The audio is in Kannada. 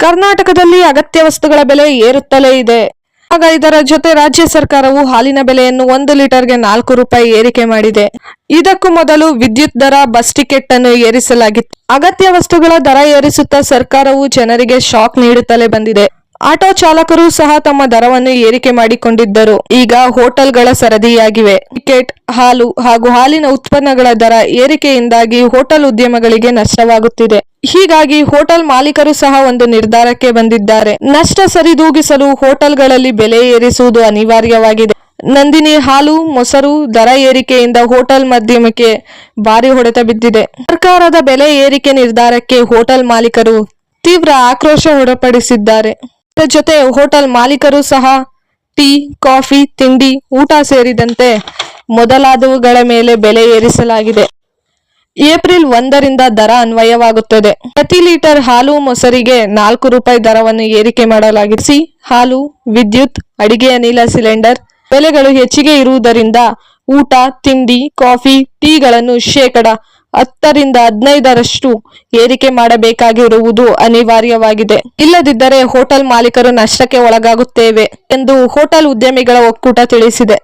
ಕರ್ನಾಟಕದಲ್ಲಿ ಅಗತ್ಯ ವಸ್ತುಗಳ ಬೆಲೆ ಏರುತ್ತಲೇ ಇದೆ. ಆಗ ಇದರ ಜೊತೆ ರಾಜ್ಯ ಸರ್ಕಾರವು ಹಾಲಿನ ಬೆಲೆಯನ್ನು 1 ಲೀಟರ್ಗೆ 4 ರೂಪಾಯಿ ಏರಿಕೆ ಮಾಡಿದೆ. ಇದಕ್ಕೂ ಮೊದಲು ವಿದ್ಯುತ್ ದರ, ಬಸ್ ಟಿಕೆಟ್ ಅನ್ನು ಏರಿಸಲಾಗಿತ್ತು. ಅಗತ್ಯ ವಸ್ತುಗಳ ದರ ಏರಿಸುತ್ತಾ ಸರ್ಕಾರವು ಜನರಿಗೆ ಶಾಕ್ ನೀಡುತ್ತಲೇ ಬಂದಿದೆ. ಆಟೋ ಚಾಲಕರು ಸಹ ತಮ್ಮ ದರವನ್ನು ಏರಿಕೆ ಮಾಡಿಕೊಂಡಿದ್ದರು. ಈಗ ಹೋಟೆಲ್ಗಳ ಸರದಿಯಾಗಿವೆ. ಟಿಕೆಟ್, ಹಾಲು ಹಾಗೂ ಹಾಲಿನ ಉತ್ಪನ್ನಗಳ ದರ ಏರಿಕೆಯಿಂದಾಗಿ ಹೋಟೆಲ್ ಉದ್ಯಮಗಳಿಗೆ ನಷ್ಟವಾಗುತ್ತಿದೆ. ಹೀಗಾಗಿ ಹೋಟೆಲ್ ಮಾಲೀಕರು ಸಹ ಒಂದು ನಿರ್ಧಾರಕ್ಕೆ ಬಂದಿದ್ದಾರೆ. ನಷ್ಟ ಸರಿದೂಗಿಸಲು ಹೋಟೆಲ್ಗಳಲ್ಲಿ ಬೆಲೆ ಏರಿಸುವುದು ಅನಿವಾರ್ಯವಾಗಿದೆ. ನಂದಿನಿ ಹಾಲು, ಮೊಸರು ದರ ಏರಿಕೆಯಿಂದ ಹೋಟೆಲ್ ಮಾಧ್ಯಮಕ್ಕೆ ಭಾರಿ ಹೊಡೆತ ಬಿದ್ದಿದೆ. ಸರ್ಕಾರದ ಬೆಲೆ ಏರಿಕೆ ನಿರ್ಧಾರಕ್ಕೆ ಹೋಟೆಲ್ ಮಾಲೀಕರು ತೀವ್ರ ಆಕ್ರೋಶ ಹೊರಪಡಿಸಿದ್ದಾರೆ. ಇದರ ಜೊತೆ ಹೋಟೆಲ್ ಮಾಲೀಕರು ಸಹ ಟೀ, ಕಾಫಿ, ತಿಂಡಿ, ಊಟ ಸೇರಿದಂತೆ ಮೊದಲಾದವುಗಳ ಮೇಲೆ ಬೆಲೆ ಏರಿಸಲಾಗಿದೆ. ಏಪ್ರಿಲ್ 1ರಿಂದ ದರ ಅನ್ವಯವಾಗುತ್ತದೆ. ಪ್ರತಿ ಲೀಟರ್ ಹಾಲು, ಮೊಸರಿಗೆ 4 ರೂಪಾಯಿ ದರವನ್ನು ಏರಿಕೆ ಮಾಡಲಾಗಿದೆ. ಸಿ ಹಾಲು, ವಿದ್ಯುತ್, ಅಡಿಗೆ ಅನಿಲ ಸಿಲಿಂಡರ್ ಬೆಲೆಗಳು ಹೆಚ್ಚಿಗೆ ಇರುವುದರಿಂದ ಊಟ, ತಿಂಡಿ, ಕಾಫಿ, ಟೀಗಳನ್ನು 10% 15% ಏರಿಕೆ ಮಾಡಬೇಕಾಗಿರುವುದು ಅನಿವಾರ್ಯವಾಗಿದೆ. ಇಲ್ಲದಿದ್ದರೆ ಹೋಟೆಲ್ ಮಾಲೀಕರು ನಷ್ಟಕ್ಕೆ ಒಳಗಾಗುತ್ತೇವೆ ಎಂದು ಹೋಟೆಲ್ ಉದ್ಯಮಿಗಳ ಒಕ್ಕೂಟ ತಿಳಿಸಿದೆ.